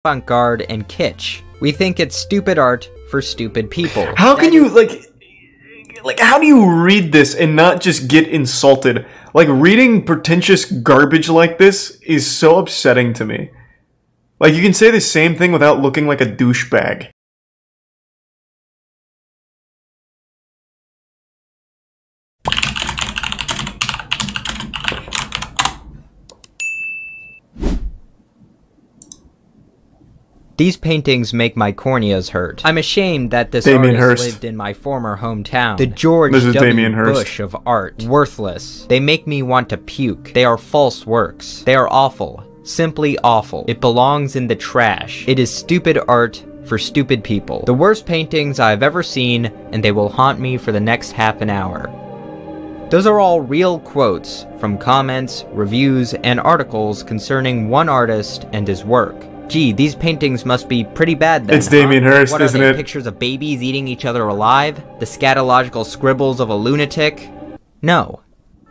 avant-garde and kitsch. We think it's stupid art for stupid people. How can you, like, how do you read this and not just get insulted? Like, reading pretentious garbage like this is so upsetting to me. Like, you can say the same thing without looking like a douchebag. These paintings make my corneas hurt. I'm ashamed that this Damien artist Hirst. lived in my former hometown. The George W. Bush of art. Worthless. They make me want to puke. They are false works. They are awful. Simply awful. It belongs in the trash. It is stupid art for stupid people. The worst paintings I've ever seen, and they will haunt me for the next half an hour. Those are all real quotes from comments, reviews, and articles concerning one artist and his work. Gee, these paintings must be pretty bad then, It's Damien Hirst, what are isn't they, it? Pictures of babies eating each other alive? The scatological scribbles of a lunatic? No.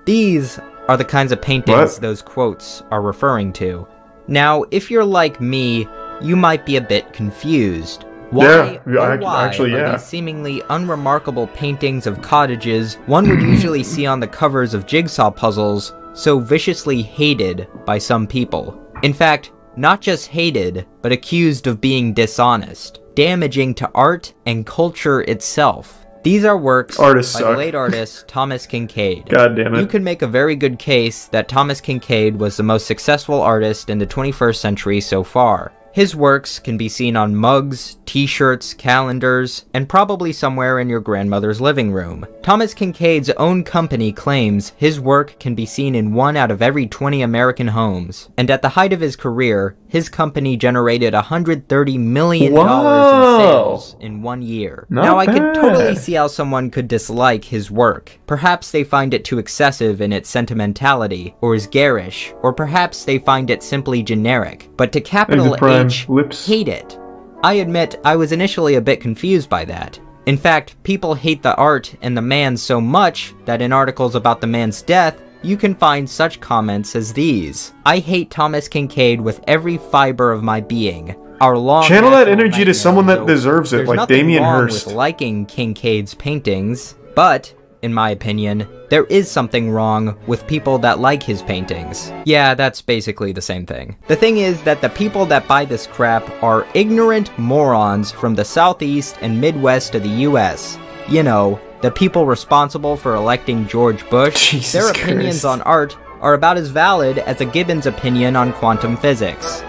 These are the kinds of paintings those quotes are referring to. Now, if you're like me, you might be a bit confused. Why, actually, are these seemingly unremarkable paintings of cottages one would usually see on the covers of jigsaw puzzles so viciously hated by some people? In fact, not just hated, but accused of being dishonest, damaging to art and culture itself. These are works by the late artist Thomas Kinkade. God damn it. You could make a very good case that Thomas Kinkade was the most successful artist in the 21st century so far. His works can be seen on mugs, t-shirts, calendars, and probably somewhere in your grandmother's living room. Thomas Kinkade's own company claims his work can be seen in 1 out of every 20 American homes. And at the height of his career, his company generated $130 million in sales in 1 year. Now I could totally see how someone could dislike his work. Perhaps they find it too excessive in its sentimentality, or is garish, or perhaps they find it simply generic. But to capital H, hate it. I admit I was initially a bit confused by that. In fact, people hate the art and the man so much that in articles about the man's death, you can find such comments as these. I hate Thomas Kinkade with every fiber of my being. Our long channel that energy to someone that deserves it, like Damien Hirst. With liking Kinkade's paintings, but in my opinion, there is something wrong with people that like his paintings. Yeah, that's basically the same thing. The thing is that the people that buy this crap are ignorant morons from the southeast and midwest of the US. You know, the people responsible for electing George Bush. Their opinions on art are about as valid as a Gibbons opinion on quantum physics.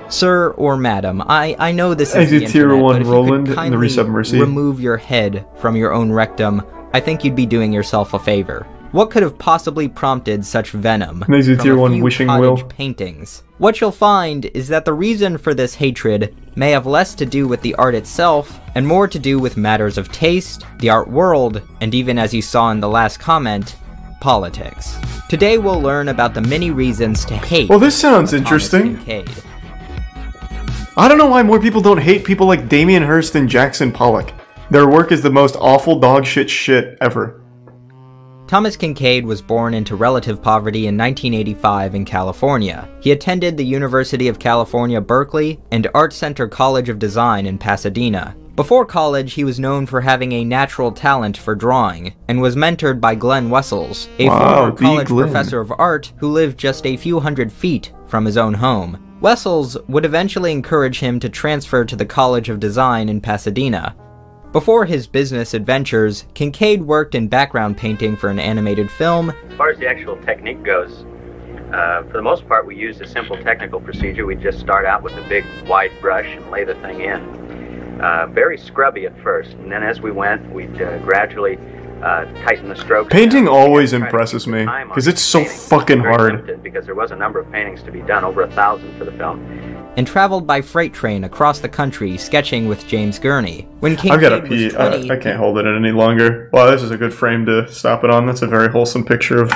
Sir or madam, I know this is the internet, but if you could kindly remove your head from your own rectum, I think you'd be doing yourself a favor. What could have possibly prompted such venom from a few cottage paintings? What you'll find is that the reason for this hatred may have less to do with the art itself, and more to do with matters of taste, the art world, and even as you saw in the last comment, politics. Today we'll learn about the many reasons to hate. Well, this sounds interesting. Kinkade. I don't know why more people don't hate people like Damien Hirst and Jackson Pollock. Their work is the most awful dogshit shit ever. Thomas Kinkade was born into relative poverty in 1985 in California. He attended the University of California, Berkeley, and Art Center College of Design in Pasadena. Before college, he was known for having a natural talent for drawing, and was mentored by Glenn Wessels, a former college professor of art who lived just a few hundred feet from his own home. Wessels would eventually encourage him to transfer to the College of Design in Pasadena. Before his business adventures, Kinkade worked in background painting for an animated film. As far as the actual technique goes, for the most part we used a simple technical procedure. We'd just start out with a big wide brush and lay the thing in. Very scrubby at first, and then as we went, we'd gradually tighten the strokes. Painting always impresses me, because it's so fucking hard. Because there was a number of paintings to be done, over 1,000 for the film. And traveled by freight train across the country sketching with James Gurney. When Kinkade I've got to pee. I can't hold it any longer. Wow, this is a good frame to stop it on. That's a very wholesome picture of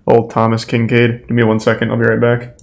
old Thomas Kinkade. Give me 1 second. I'll be right back.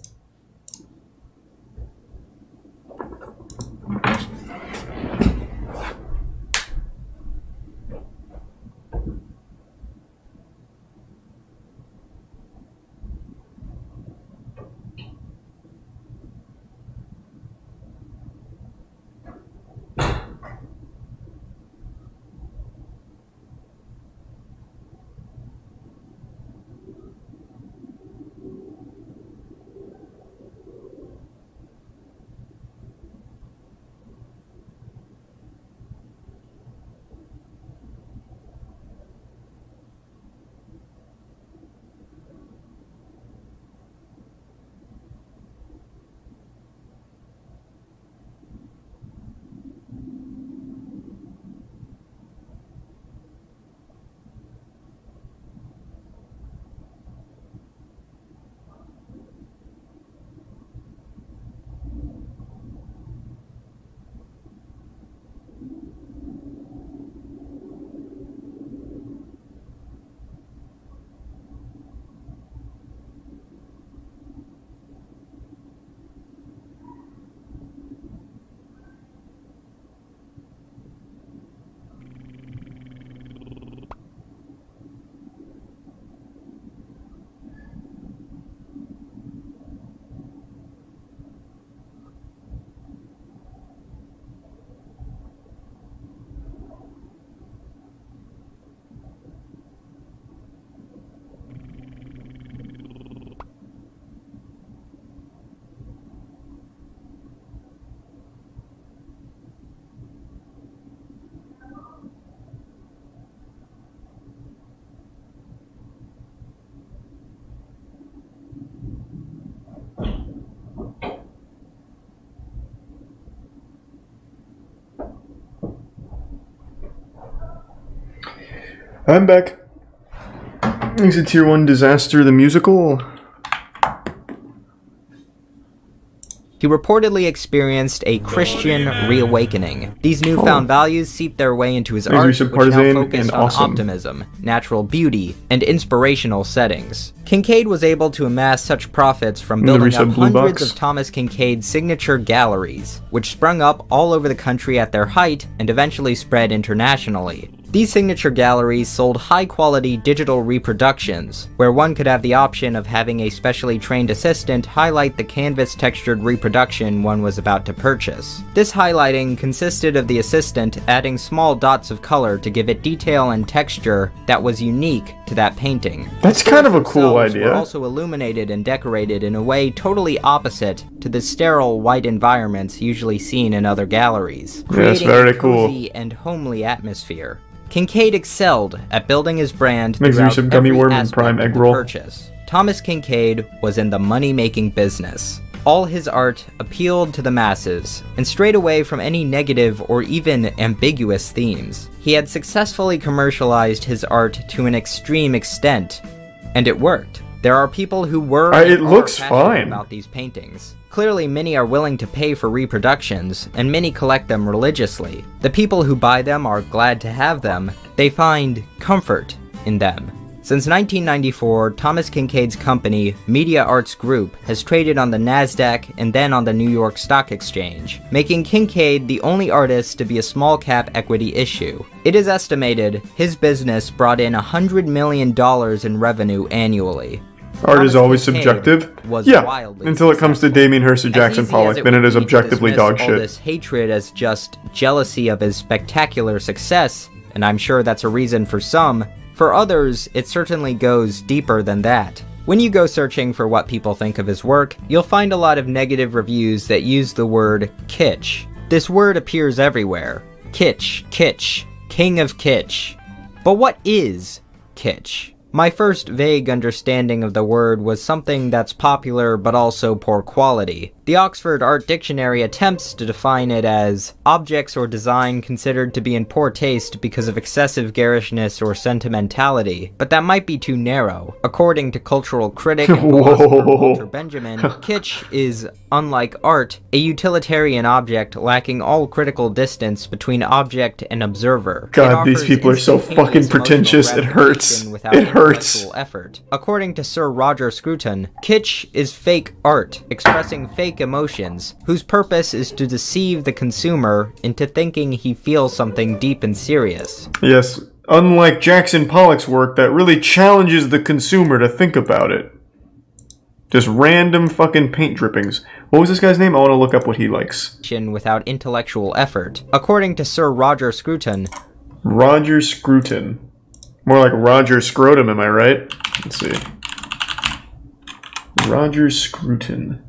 I'm back. It's a Tier 1 Disaster the Musical. He reportedly experienced a Christian reawakening. These newfound values seeped their way into his art, which now focused on optimism, natural beauty, and inspirational settings. Kincaid was able to amass such profits from building up hundreds of Thomas Kincaid's signature galleries, which sprung up all over the country at their height and eventually spread internationally. These signature galleries sold high-quality digital reproductions, where one could have the option of having a specially trained assistant highlight the canvas-textured reproduction one was about to purchase. This highlighting consisted of the assistant adding small dots of color to give it detail and texture that was unique to that painting. That's kind of a cool idea. Were also illuminated and decorated in a way totally opposite to the sterile white environments usually seen in other galleries, creating a cozy and homely atmosphere. Kincaid excelled at building his brand throughout every aspect of the purchase. Thomas Kincaid was in the money-making business. All his art appealed to the masses, and strayed away from any negative or even ambiguous themes. He had successfully commercialized his art to an extreme extent, and it worked. There are people who were passionate about these paintings. Clearly, many are willing to pay for reproductions, and many collect them religiously. The people who buy them are glad to have them. They find comfort in them. Since 1994, Thomas Kincaid's company, Media Arts Group, has traded on the NASDAQ and then on the New York Stock Exchange, making Kincaid the only artist to be a small-cap equity issue. It is estimated his business brought in $100 million in revenue annually. Art is always subjective. Yeah, until it comes to Damien Hirst or Jackson Pollock, then it is objectively dog shit. All this hatred as just jealousy of his spectacular success, and I'm sure that's a reason for some. For others, it certainly goes deeper than that. When you go searching for what people think of his work, you'll find a lot of negative reviews that use the word kitsch. This word appears everywhere. Kitsch, kitsch, king of kitsch. But what is kitsch? My first vague understanding of the word was something that's popular but also poor quality. The Oxford Art Dictionary attempts to define it as objects or design considered to be in poor taste because of excessive garishness or sentimentality, but that might be too narrow. According to cultural critic and philosopher Walter Benjamin, kitsch is, unlike art, a utilitarian object lacking all critical distance between object and observer. God, these people are so fucking pretentious, it hurts. It hurts. Effort. According to Sir Roger Scruton, kitsch is fake art, expressing fake emotions, whose purpose is to deceive the consumer into thinking he feels something deep and serious. Yes, unlike Jackson Pollock's work that really challenges the consumer to think about it. Just random fucking paint drippings. What was this guy's name? I want to look up what he likes. Without intellectual effort. According to Sir Roger Scruton. Roger Scruton. More like Roger Scrotum, am I right? Let's see. Roger Scruton.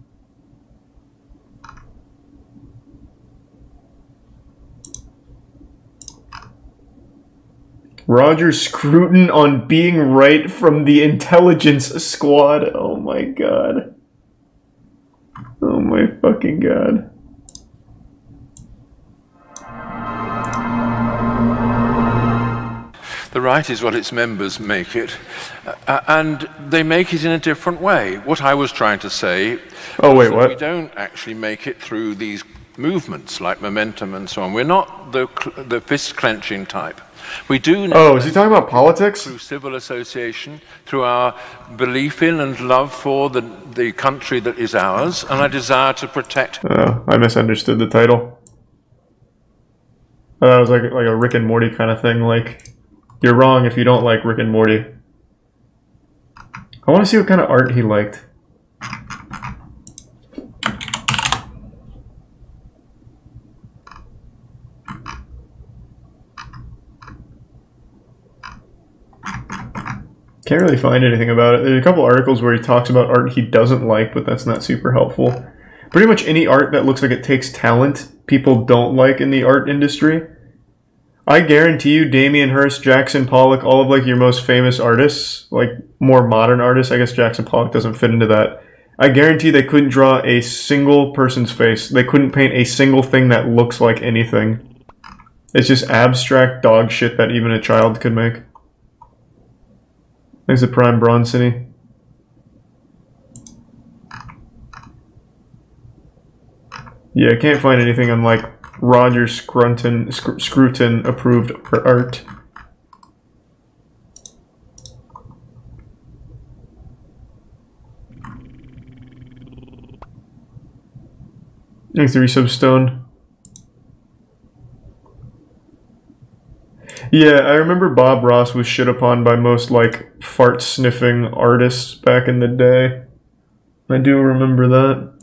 Roger Scruton on being right from the Intelligence Squad. Oh my god. Oh my fucking god. The right is what its members make it, and they make it in a different way. What I was trying to say was that we don't actually make it through these movements like momentum and so on. We're not the fist-clenching type. We do know is he talking about politics? Through civil association, through our belief in and love for the country that is ours, and our desire to protect. I misunderstood the title. That was like a Rick and Morty kind of thing, like, you're wrong if you don't like Rick and Morty. I want to see what kind of art he liked. Can't really find anything about it. There's a couple articles where he talks about art he doesn't like, but that's not super helpful. Pretty much any art that looks like it takes talent, people don't like in the art industry. I guarantee you Damien Hirst, Jackson Pollock, all of like your most famous artists, like more modern artists, I guess Jackson Pollock doesn't fit into that. I guarantee they couldn't draw a single person's face. They couldn't paint a single thing that looks like anything. It's just abstract dog shit that even a child could make. Thanks to Prime Bronsony. Yeah, I can't find anything on like Roger Scruton approved art. Thanks to Resubstone. Yeah, I remember Bob Ross was shit upon by most like fart sniffing artists back in the day. I do remember that.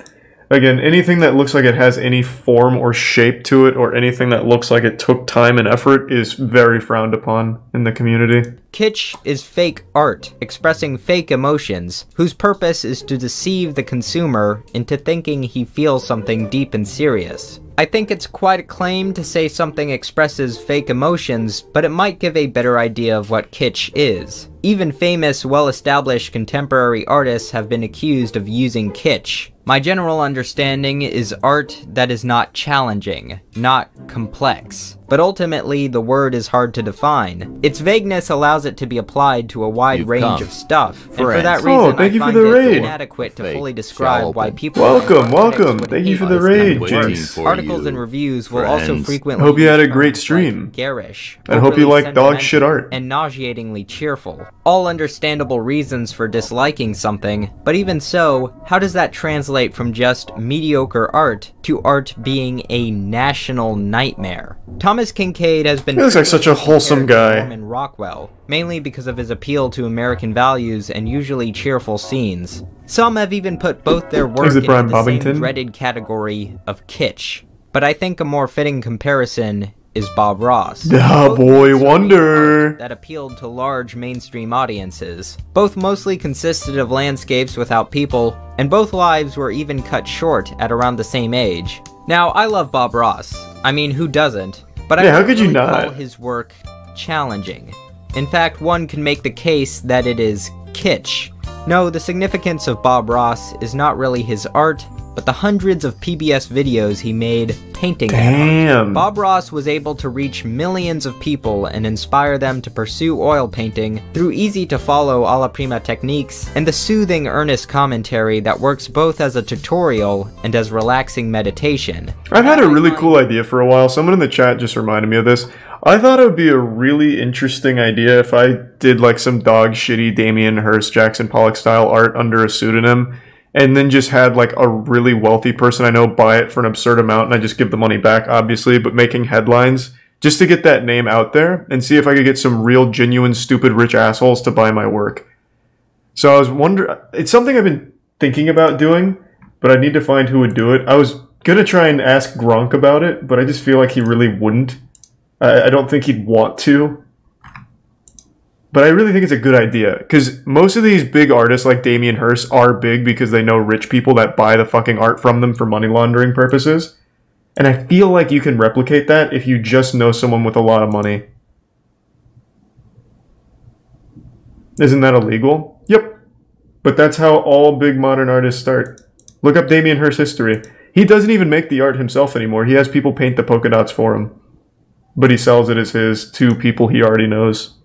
Again, anything that looks like it has any form or shape to it, or anything that looks like it took time and effort, is very frowned upon in the community. Kitsch is fake art, expressing fake emotions, whose purpose is to deceive the consumer into thinking he feels something deep and serious. I think it's quite a claim to say something expresses fake emotions, but it might give a better idea of what kitsch is. Even famous, well-established contemporary artists have been accused of using kitsch. My general understanding is art that is not challenging, not complex. But ultimately, the word is hard to define. Its vagueness allows it to be applied to a wide range of stuff, and for that reason I find it inadequate to fully describe why people... Welcome! Thank you for the raid, Jinx. Articles and reviews will also frequently... Hope you had a great stream. Garish, and hope you like dog shit art. And nauseatingly cheerful. All understandable reasons for disliking something, but even so, how does that translate from just mediocre art to art being a national nightmare? Thomas Kincaid has been... He looks like such a wholesome guy. ...in Rockwell, mainly because of his appeal to American values and usually cheerful scenes. Some have even put both their work into the same dreaded category of kitsch. But I think a more fitting comparison is Bob Ross. The boy wonder! That appealed to large mainstream audiences. Both mostly consisted of landscapes without people, and both lives were even cut short at around the same age. Now, I love Bob Ross. I mean, who doesn't? But I how could you not call his work challenging. In fact, one can make the case that it is kitsch. No, the significance of Bob Ross is not really his art, but the hundreds of PBS videos he made painting art. Bob Ross was able to reach millions of people and inspire them to pursue oil painting through easy-to-follow alla prima techniques and the soothing, earnest commentary that works both as a tutorial and as relaxing meditation. I've had a really cool idea for a while. Someone in the chat just reminded me of this. I thought it would be a really interesting idea if I did like some dog shitty Damien Hirst, Jackson Pollock style art under a pseudonym, and then just had like a really wealthy person I know buy it for an absurd amount, and I just give the money back, obviously, but making headlines just to get that name out there and see if I could get some real, genuine, stupid, rich assholes to buy my work. So I was wondering, it's something I've been thinking about doing, but I need to find who would do it. I was gonna try and ask Gronk about it, but I just feel like he really wouldn't. I don't think he'd want to. But I really think it's a good idea, because most of these big artists like Damien Hirst are big because they know rich people that buy the fucking art from them for money laundering purposes. And I feel like you can replicate that if you just know someone with a lot of money. Isn't that illegal? Yep. But that's how all big modern artists start. Look up Damien Hirst's history. He doesn't even make the art himself anymore. He has people paint the polka dots for him. But he sells it as his to people he already knows.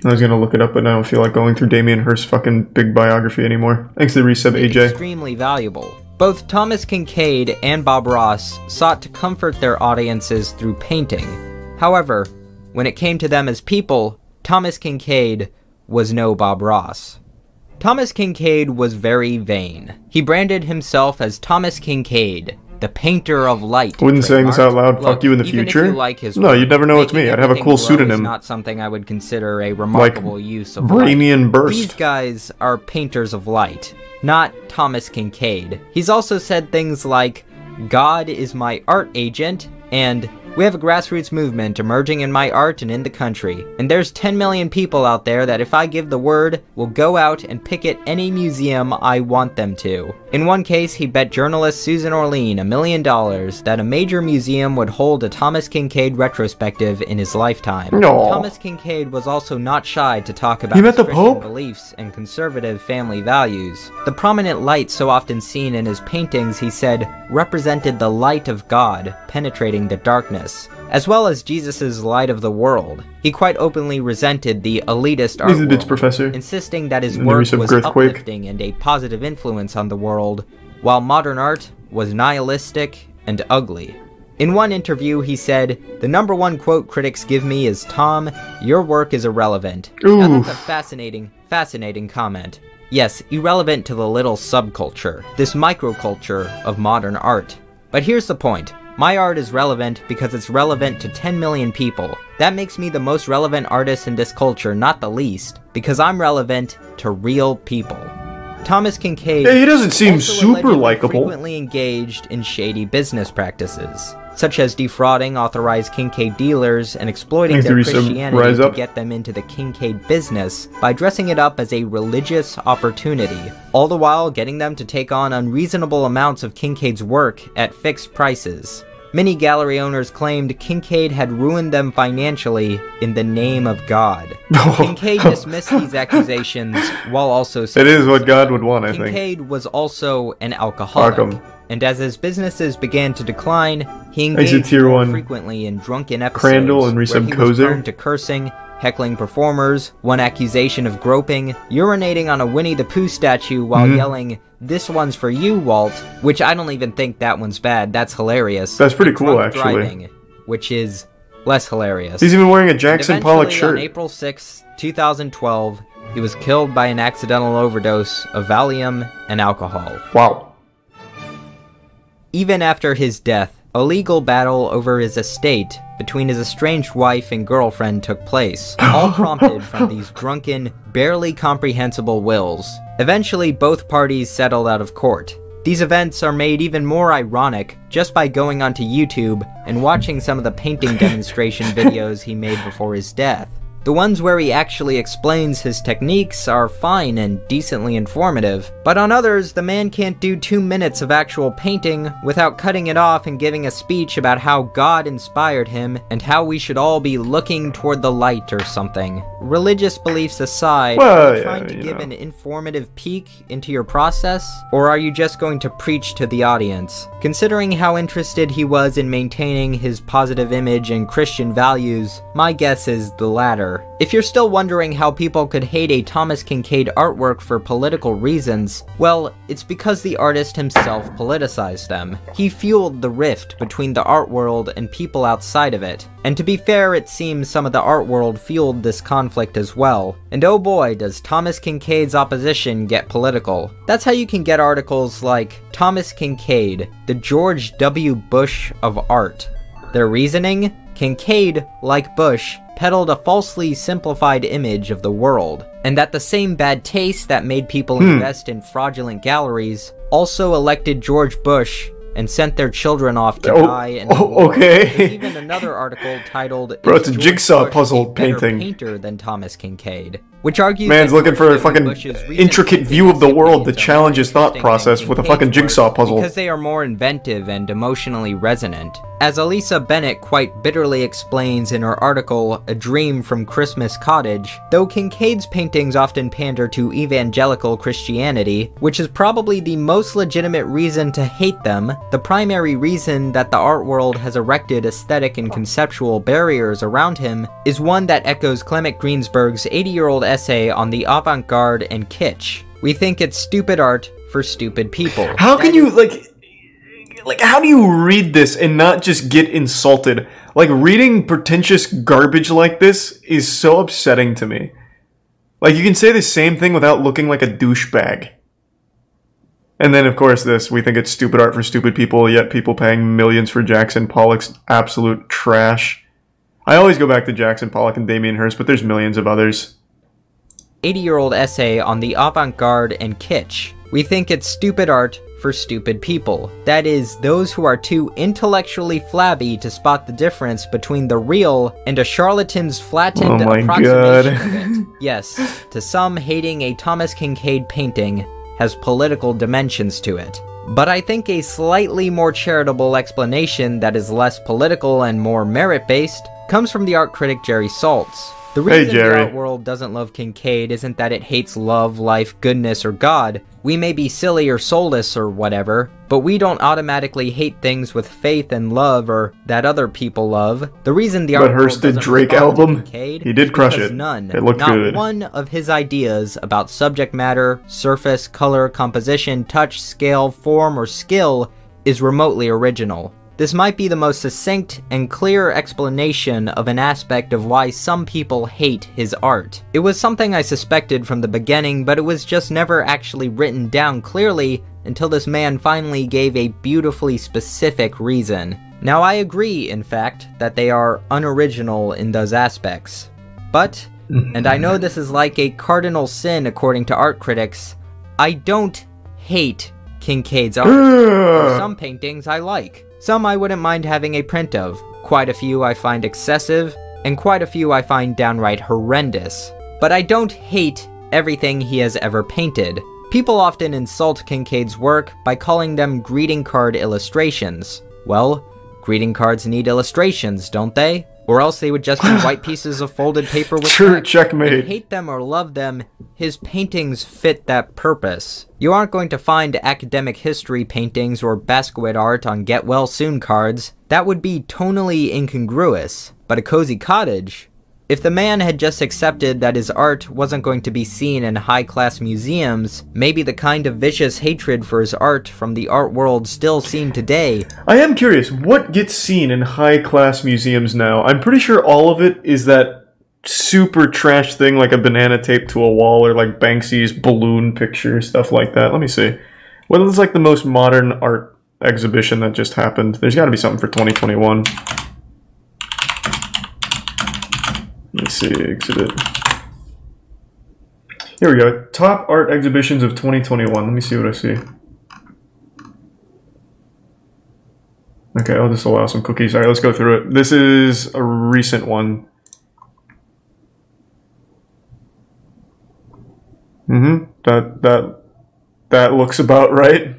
I was gonna look it up, but I don't feel like going through Damien Hirst's fucking big biography anymore. Thanks to the resub, AJ. Extremely valuable. Both Thomas Kincaid and Bob Ross sought to comfort their audiences through painting. However, when it came to them as people, Thomas Kincaid was no Bob Ross. Thomas Kincaid was very vain. He branded himself as Thomas Kincaid, the painter of light. Wouldn't saying this out loud fuck you in the future? No, you'd never know it's me. I'd have a cool pseudonym. Not something I would consider a remarkable use of Brainian Burst. These guys are painters of light, not Thomas Kincaid. He's also said things like, "God is my art agent," and "We have a grassroots movement emerging in my art and in the country, and there's 10 million people out there that if I give the word, will go out and picket any museum I want them to." In one case, he bet journalist Susan Orlean $1 million that a major museum would hold a Thomas Kincaid retrospective in his lifetime. No. Thomas Kincaid was also not shy to talk about his Christian beliefs and conservative family values. The prominent light so often seen in his paintings, he said, represented the light of God penetrating the darkness. as well as Jesus' light of the world. He quite openly resented the elitist art world, Professor. insisting that his work was uplifting and a positive influence on the world, while modern art was nihilistic and ugly. In one interview, he said, "The number one quote critics give me is, 'Tom, your work is irrelevant.'" Now that's a fascinating comment. Yes, irrelevant to the little subculture, this microculture of modern art. But here's the point. My art is relevant because it's relevant to 10 million people. That makes me the most relevant artist in this culture, not the least, because I'm relevant to real people. Thomas Kinkade he doesn't seem super likable. Frequently engaged in shady business practices, such as defrauding authorized Kinkade dealers and exploiting their Christianity to get them into the Kinkade business by dressing it up as a religious opportunity, all the while getting them to take on unreasonable amounts of Kinkade's work at fixed prices. Many gallery owners claimed Kinkade had ruined them financially in the name of God. Kinkade dismissed these accusations while also saying, "It is what God would want, I think." Kinkade was also an alcoholic, and as his businesses began to decline, he engaged more frequently in drunken episodes where he was prone to cursing, heckling performers, one accusation of groping, urinating on a Winnie the Pooh statue while yelling, "This one's for you, Walt," which I don't even think that one's bad, that's hilarious. That's pretty cool, actually. Driving, which is less hilarious. He's even wearing a Jackson Pollock shirt. On April 6, 2012, he was killed by an accidental overdose of Valium and alcohol. Wow. Even after his death, a legal battle over his estate between his estranged wife and girlfriend took place, all prompted from these drunken, barely comprehensible wills. Eventually, both parties settled out of court. These events are made even more ironic just by going onto YouTube and watching some of the painting demonstration videos he made before his death. The ones where he actually explains his techniques are fine and decently informative, but on others, the man can't do 2 minutes of actual painting without cutting it off and giving a speech about how God inspired him and how we should all be looking toward the light or something. Religious beliefs aside, are you trying to give an informative peek into your process, or are you just going to preach to the audience? Considering how interested he was in maintaining his positive image and Christian values, my guess is the latter. If you're still wondering how people could hate a Thomas Kinkade artwork for political reasons, well, it's because the artist himself politicized them. He fueled the rift between the art world and people outside of it. And to be fair, it seems some of the art world fueled this conflict as well. And oh boy, does Thomas Kinkade's opposition get political. That's how you can get articles like Thomas Kinkade, the George W. Bush of art. Their reasoning? Kinkade, like Bush, peddled a falsely simplified image of the world, and that the same bad taste that made people invest in fraudulent galleries also elected George Bush and sent their children off to die in the war. There's even another article titled, "Bro, it's a jigsaw puzzle painting. Painter than Thomas Kinkade," which argues man's looking for a fucking intricate view of the world to challenge his thought process with a fucking jigsaw puzzle. Because they are more inventive and emotionally resonant. As Elisa Bennett quite bitterly explains in her article, A Dream from Christmas Cottage, though Kinkade's paintings often pander to evangelical Christianity, which is probably the most legitimate reason to hate them, the primary reason that the art world has erected aesthetic and conceptual barriers around him is one that echoes Clement Greenberg's 80-year-old essay on the avant-garde and kitsch. We think it's stupid art for stupid people. How can you, like, how do you read this and not just get insulted? Like, reading pretentious garbage like this is so upsetting to me. Like, you can say the same thing without looking like a douchebag. And then, of course, this, we think it's stupid art for stupid people, yet people paying millions for Jackson Pollock's absolute trash. I always go back to Jackson Pollock and Damien Hirst, but there's millions of others. 80-year-old essay on the avant-garde and kitsch. We think it's stupid art for stupid people. That is, those who are too intellectually flabby to spot the difference between the real and a charlatan's flattened approximation of it. Yes, to some, hating a Thomas Kinkade painting has political dimensions to it. But I think a slightly more charitable explanation that is less political and more merit-based comes from the art critic Jerry Saltz. The reason the art world doesn't love Kincaid isn't that it hates love, life, goodness, or God. We may be silly or soulless or whatever, but we don't automatically hate things with faith and love or that other people love. The reason the art world doesn't Drake respond album, to Kincaid he did crush it. None, it looked not good. one of his ideas about subject matter, surface, color, composition, touch, scale, form, or skill is remotely original. This might be the most succinct and clear explanation of an aspect of why some people hate his art. It was something I suspected from the beginning, but it was just never actually written down clearly until this man finally gave a beautifully specific reason. Now I agree, in fact, that they are unoriginal in those aspects. But, and I know this is like a cardinal sin according to art critics, I don't hate Kincaid's art. There are some paintings I like. Some I wouldn't mind having a print of. Quite a few I find excessive, and quite a few I find downright horrendous. But I don't hate everything he has ever painted. People often insult Kincaid's work by calling them greeting card illustrations. Well, greeting cards need illustrations, don't they? Or else they would just be white pieces of folded paper with text. Checkmate. Hate them or love them, his paintings fit that purpose. You aren't going to find academic history paintings or Basquiat art on get well soon cards. That would be tonally incongruous. But a cozy cottage? If the man had just accepted that his art wasn't going to be seen in high-class museums, maybe the kind of vicious hatred for his art from the art world still seen today. I am curious, what gets seen in high-class museums now? I'm pretty sure all of it is that super trash thing like a banana taped to a wall or like Banksy's balloon picture, stuff like that. Let me see. What is like the most modern art exhibition that just happened? There's got to be something for 2021. Let's see, exhibit. Here we go. Top art exhibitions of 2021. Let me see what I see. Okay, I'll just allow some cookies. Alright, let's go through it. This is a recent one. That looks about right.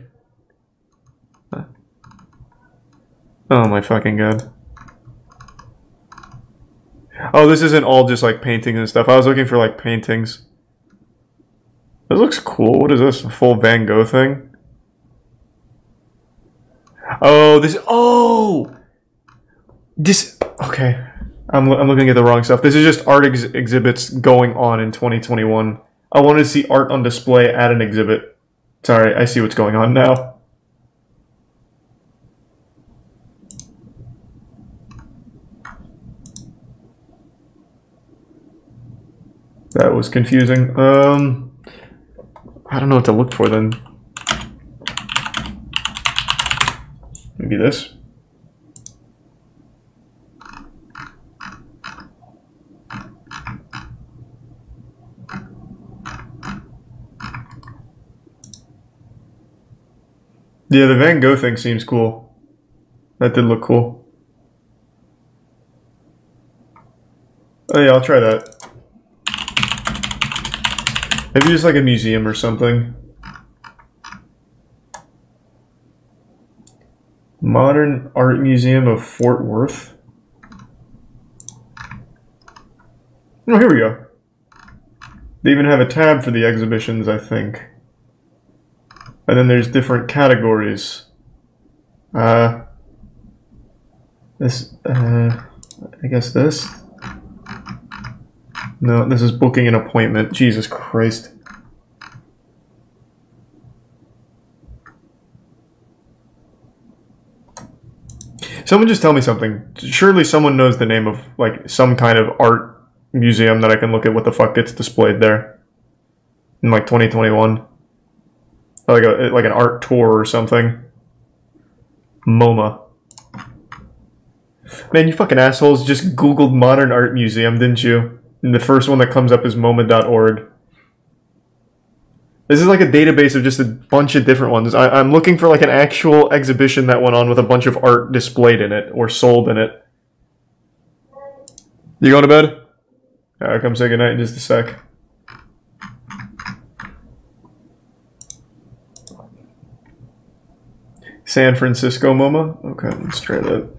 Oh my fucking god. Oh, this isn't all just like paintings and stuff. I was looking for like paintings. This looks cool. What is this? A full Van Gogh thing? Oh, this. Oh! This. Okay. I'm looking at the wrong stuff. This is just art exhibits going on in 2021. I wanted to see art on display at an exhibit. Sorry, I see what's going on now. That was confusing. I don't know what to look for then. Maybe this. Yeah, the Van Gogh thing seems cool. That did look cool. Oh yeah, I'll try that. Maybe just like a museum or something. Modern Art Museum of Fort Worth. Oh, here we go. They even have a tab for the exhibitions, I think. And then there's different categories. I guess this. No, this is booking an appointment. Jesus Christ. Someone just tell me something. Surely someone knows the name of like some kind of art museum that I can look at what the fuck gets displayed there in like 2021. Like an art tour or something. MoMA. Man, you fucking assholes just googled Modern Art Museum, didn't you? And the first one that comes up is MoMA.org. This is like a database of just a bunch of different ones. I'm looking for like an actual exhibition that went on with a bunch of art displayed in it or sold in it. You going to bed? Alright, come say goodnight in just a sec. San Francisco MoMA? Okay, let's try that.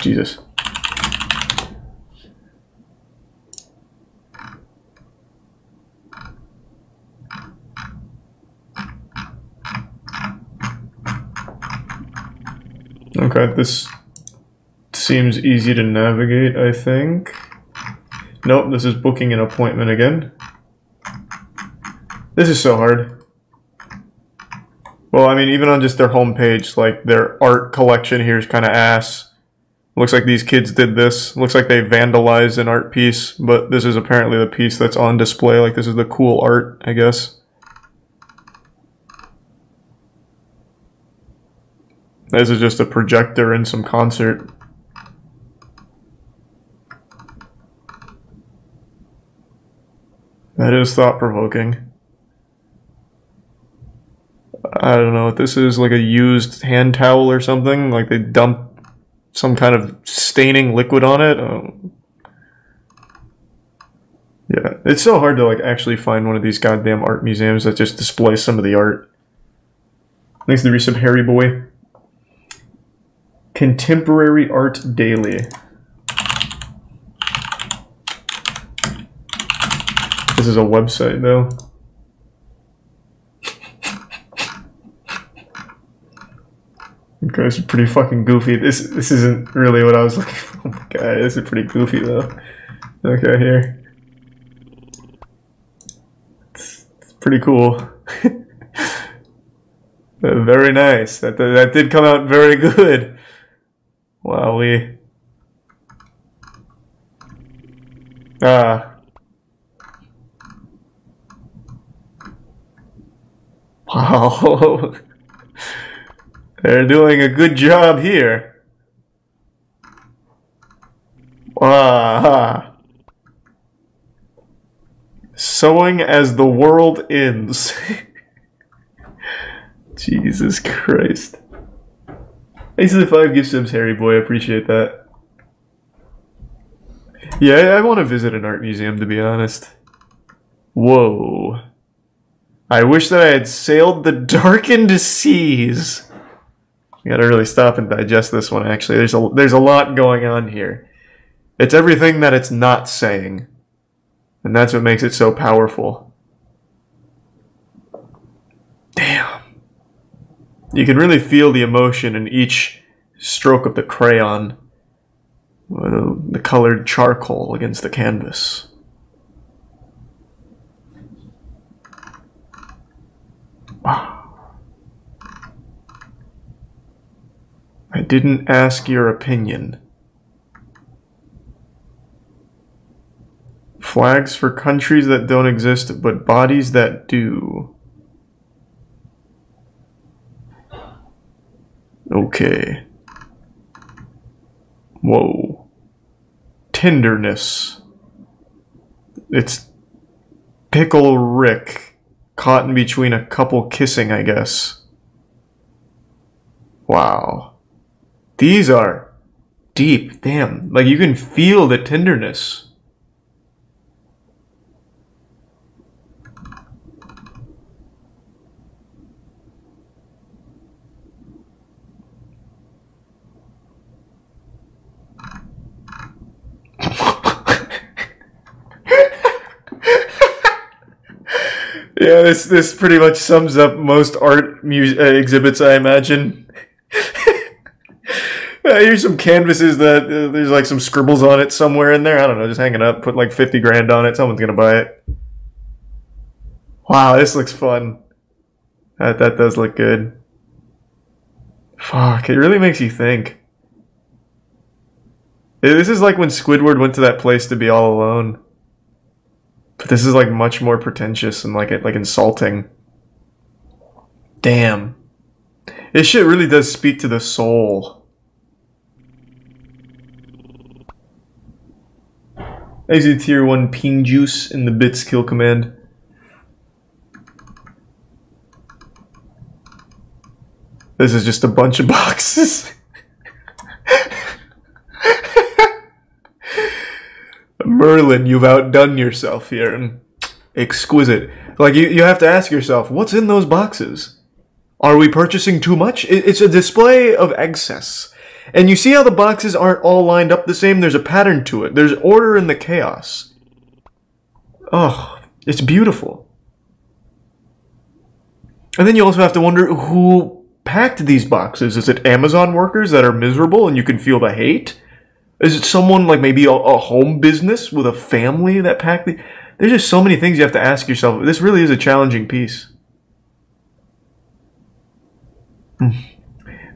Jesus. Okay, this seems easy to navigate, I think. Nope, this is booking an appointment again. This is so hard. Well, I mean, even on just their homepage, like, their art collection here is kind of ass. Looks like these kids did this. Looks like they vandalized an art piece, but this is apparently the piece that's on display. Like, this is the cool art, I guess. This is just a projector and some concert. That is thought-provoking. I don't know what this is, like a used hand towel or something? Like they dumped some kind of staining liquid on it? Yeah, it's so hard to like actually find one of these goddamn art museums that just display some of the art. Thanks to the resub Harry Boy. Contemporary Art Daily. This is a website though. Okay, this is pretty fucking goofy. This isn't really what I was looking for. Oh my god, this is pretty goofy though. Okay, here. It's pretty cool. Very nice. That did come out very good. Wowee. Wow. They're doing a good job here. Wow. Sewing as the world ends. Jesus Christ. Thanks for the 5 gift subs, Harry Boy. I appreciate that. Yeah, I want to visit an art museum, to be honest. Whoa. I wish that I had sailed the darkened seas. I gotta really stop and digest this one, actually. There's a lot going on here. It's everything that it's not saying. And that's what makes it so powerful. Damn. You can really feel the emotion in each stroke of the crayon. The colored charcoal against the canvas. Wow. I didn't ask your opinion. Flags for countries that don't exist, but bodies that do. Okay. Whoa. Tenderness. It's Pickle Rick. Caught in between a couple kissing, I guess. Wow. These are deep. Damn. Like, you can feel the tenderness. Yeah, this pretty much sums up most art exhibits, I imagine. Here's some canvases that there's like some scribbles on it somewhere in there. I don't know, just hang it up, put like 50 grand on it. Someone's gonna buy it. Wow, this looks fun. That does look good. Fuck, it really makes you think. This is like when Squidward went to that place to be all alone. But this is like much more pretentious and like insulting. Damn. This shit really does speak to the soul. Exit tier 1 ping juice in the bits kill command. This is just a bunch of boxes. Merlin, you've outdone yourself here. Exquisite. Like, you have to ask yourself, what's in those boxes? Are we purchasing too much? It's a display of excess. And you see how the boxes aren't all lined up the same? There's a pattern to it. There's order in the chaos. Oh, it's beautiful. And then you also have to wonder who packed these boxes. Is it Amazon workers that are miserable and you can feel the hate? Is it someone like maybe a home business with a family that packed the... There's just so many things you have to ask yourself. This really is a challenging piece.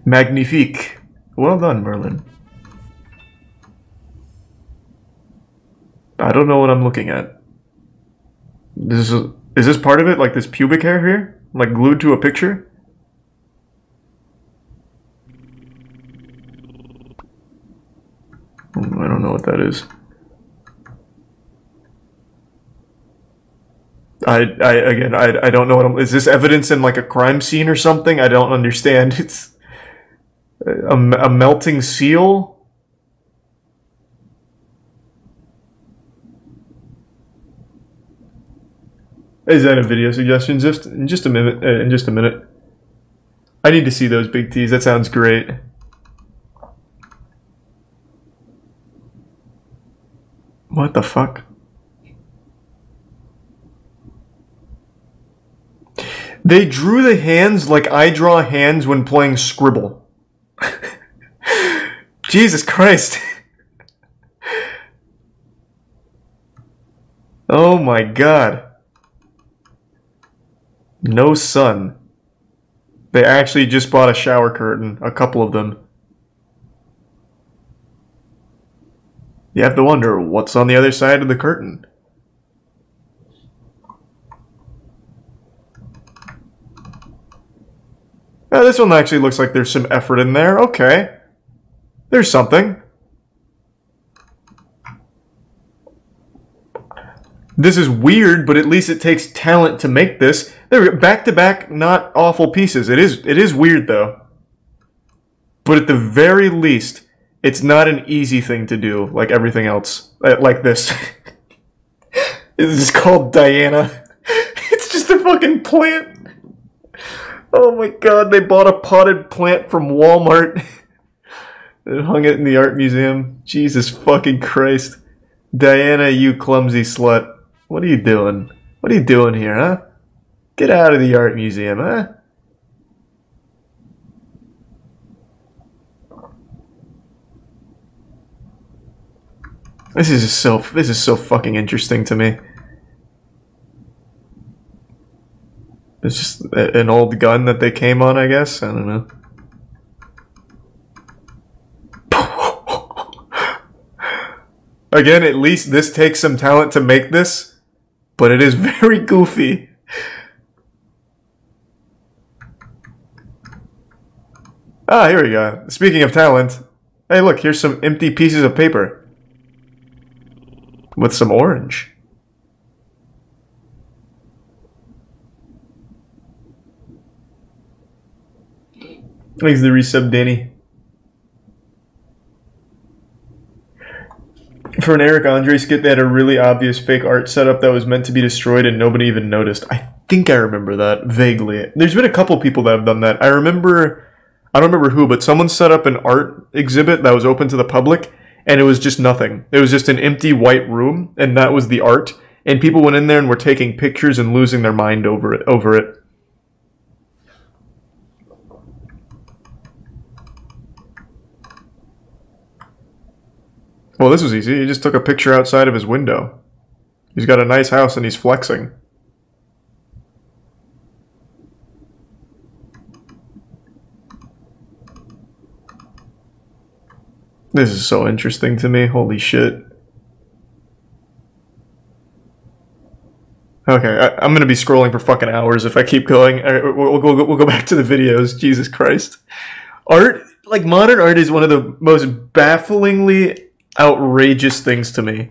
Magnifique. Well done, Merlin. I don't know what I'm looking at. Is this part of it? Like this pubic hair here? Like glued to a picture? I don't know what that is. I don't know what is this evidence in like a crime scene or something? I don't understand. It's a melting seal? Is that a video suggestion? In just a minute. I need to see those big T's. That sounds great. What the fuck? They drew the hands like I draw hands when playing Scribble. Jesus Christ. Oh my god. No sun. They actually just bought a shower curtain, a couple of them. You have to wonder, what's on the other side of the curtain? This one actually looks like there's some effort in there. Okay. There's something. This is weird, but at least it takes talent to make this. They're back-to-back, not awful pieces. It is weird, though. But at the very least, it's not an easy thing to do, like everything else. Like this. This is called Diana. It's just a fucking plant. Oh my god, they bought a potted plant from Walmart and hung it in the art museum. Jesus fucking Christ. Diana, you clumsy slut. What are you doing? What are you doing here, huh? Get out of the art museum, huh? This is so fucking interesting to me. It's just an old gun that they came on, I guess. I don't know. Again, at least this takes some talent to make this, but it is very goofy. Ah, here we go. Speaking of talent, hey look, here's some empty pieces of paper. With some orange. Thanks for the resub, Danny. For an Eric Andre skit, they had a really obvious fake art setup that was meant to be destroyed and nobody even noticed. I think I remember that, vaguely. There's been a couple people that have done that. I don't remember who, but someone set up an art exhibit that was open to the public, and it was just nothing. It was just an empty white room, and that was the art. And people went in there and were taking pictures and losing their mind over it. Well, this was easy. He just took a picture outside of his window. He's got a nice house and he's flexing. This is so interesting to me. Holy shit. Okay, I'm gonna be scrolling for fucking hours if I keep going. We'll go back to the videos. Jesus Christ. Art, like modern art, is one of the most bafflingly outrageous things to me.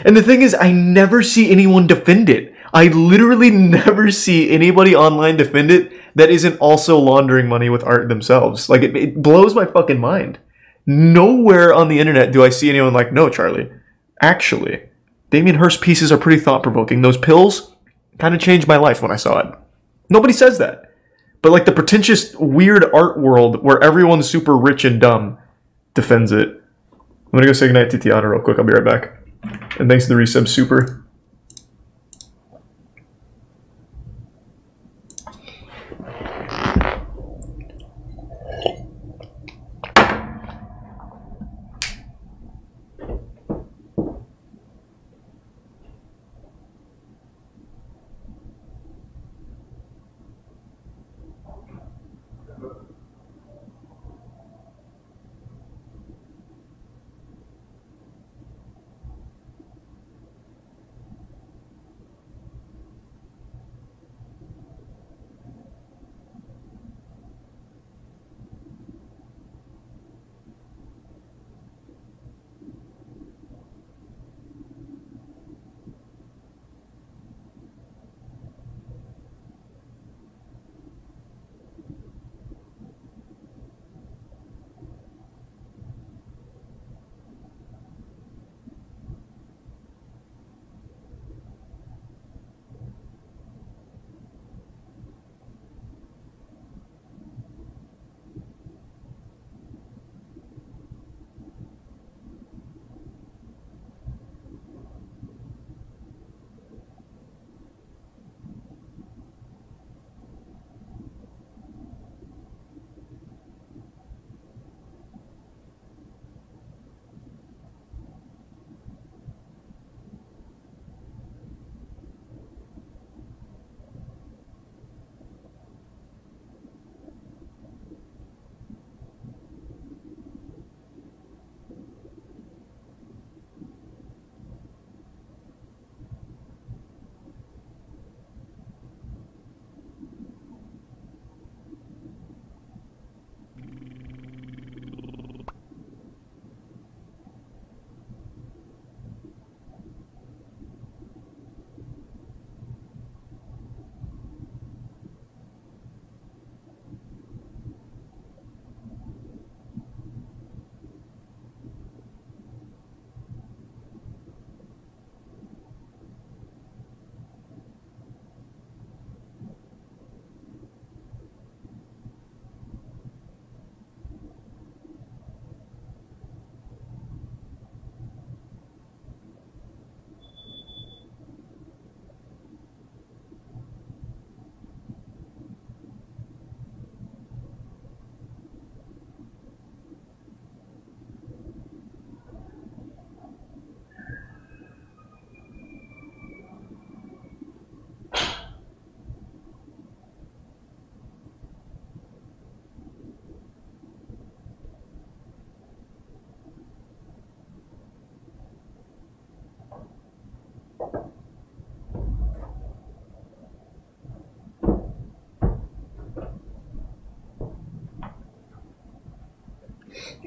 And the thing is, I never see anyone defend it. I literally never see anybody online defend it that isn't also laundering money with art themselves. Like, it blows my fucking mind. Nowhere on the internet do I see anyone like, no, Charlie, actually, Damien Hirst's pieces are pretty thought-provoking. Those pills kind of changed my life when I saw it. Nobody says that. But like the pretentious, weird art world where everyone's super rich and dumb, defends it. I'm gonna go say goodnight to Tiana real quick. I'll be right back. And thanks to the resub super.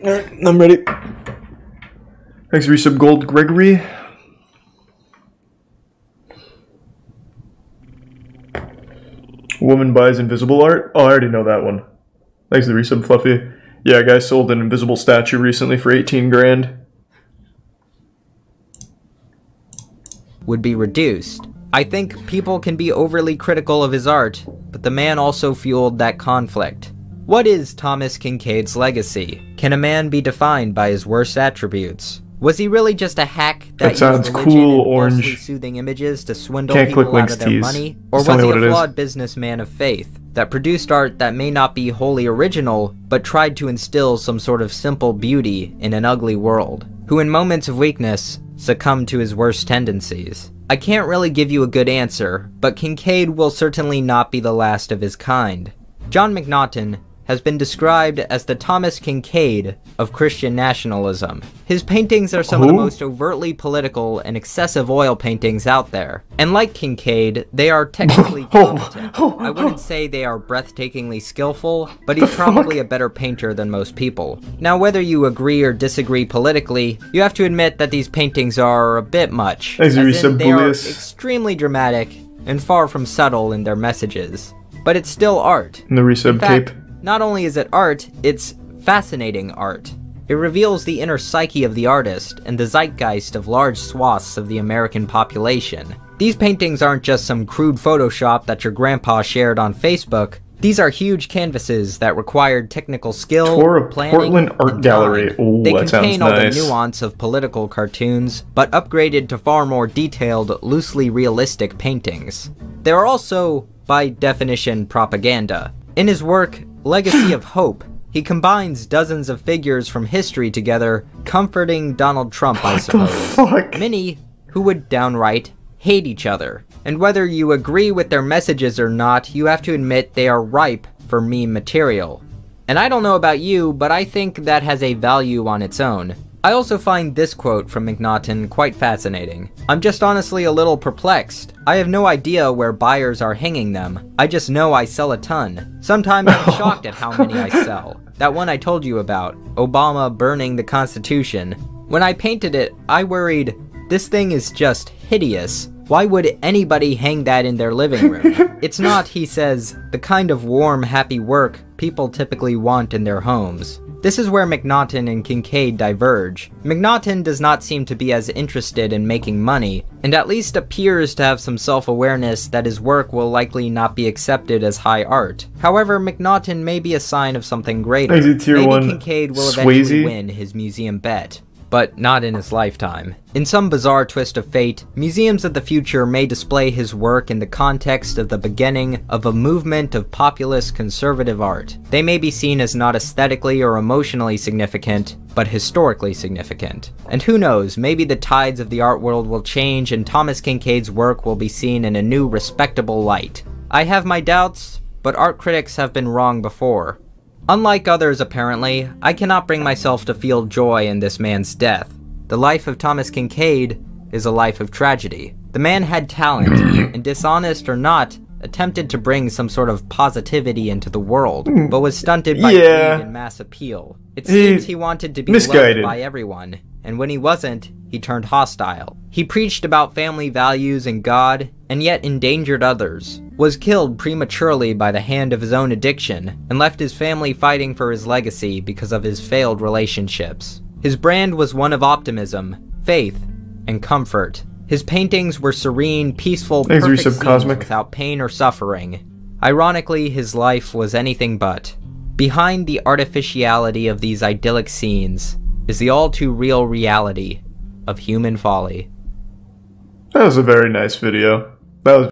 Alright, I'm ready. Thanks for resub gold, Gregory. Woman buys invisible art. Oh, I already know that one. Thanks for the resub, Fluffy. Yeah, a guy sold an invisible statue recently for 18 grand. Would be reduced. I think people can be overly critical of his art, but the man also fueled that conflict. What is Thomas Kincaid's legacy? Can a man be defined by his worst attributes? Was he really just a hack that sounds used religion cool, and orange. falsely soothing images to swindle Can't click people out links, of their tease. money? Or Just tell was me he what a it is. flawed businessman of faith that produced art that may not be wholly original, but tried to instill some sort of simple beauty in an ugly world, who in moments of weakness succumbed to his worst tendencies? I can't really give you a good answer, but Kincaid will certainly not be the last of his kind. John McNaughton has been described as the Thomas Kincaid of Christian nationalism. His paintings are some of the most overtly political and excessive oil paintings out there. And like Kincaid, they are technically competent. I wouldn't say they are breathtakingly skillful, but he's probably a better painter than most people. Now, whether you agree or disagree politically, you have to admit that these paintings are a bit much, as in they are extremely dramatic and far from subtle in their messages. But it's still art. And the resub cape. Not only is it art, it's fascinating art. It reveals the inner psyche of the artist and the zeitgeist of large swaths of the American population. These paintings aren't just some crude Photoshop that your grandpa shared on Facebook. These are huge canvases that required technical skill, Tour of planning, Portland Art and Gallery. time. Ooh, They that contain all sounds nice. the nuance of political cartoons, but upgraded to far more detailed, loosely realistic paintings. They are also, by definition, propaganda. In his work, Legacy of Hope, he combines dozens of figures from history together, comforting Donald Trump, I suppose. Many who would downright hate each other. And whether you agree with their messages or not, you have to admit they are ripe for meme material. And I don't know about you, but I think that has a value on its own. I also find this quote from McNaughton quite fascinating. "I'm just honestly a little perplexed. I have no idea where buyers are hanging them. I just know I sell a ton. Sometimes I'm shocked at how many I sell. That one I told you about, Obama burning the Constitution. When I painted it, I worried, this thing is just hideous. Why would anybody hang that in their living room? It's not," he says, "the kind of warm, happy work people typically want in their homes." This is where McNaughton and Kincaid diverge. McNaughton does not seem to be as interested in making money, and at least appears to have some self-awareness that his work will likely not be accepted as high art. However, McNaughton may be a sign of something greater. Maybe Kincaid will eventually win his museum bet. But not in his lifetime. In some bizarre twist of fate, museums of the future may display his work in the context of the beginning of a movement of populist conservative art. They may be seen as not aesthetically or emotionally significant, but historically significant. And who knows, maybe the tides of the art world will change and Thomas Kincaid's work will be seen in a new respectable light. I have my doubts, but art critics have been wrong before. Unlike others apparently, I cannot bring myself to feel joy in this man's death. The life of Thomas Kincaid is a life of tragedy. The man had talent, and dishonest or not, attempted to bring some sort of positivity into the world, but was stunted by greed and mass appeal. It seems he wanted to be loved by everyone, and when he wasn't, he turned hostile. He preached about family values and God, and yet endangered others, was killed prematurely by the hand of his own addiction, and left his family fighting for his legacy because of his failed relationships. His brand was one of optimism, faith, and comfort. His paintings were serene, peaceful, perfect scenes without pain or suffering. Ironically, his life was anything but. Behind the artificiality of these idyllic scenes is the all-too-real reality of human folly. That was a very nice video. That was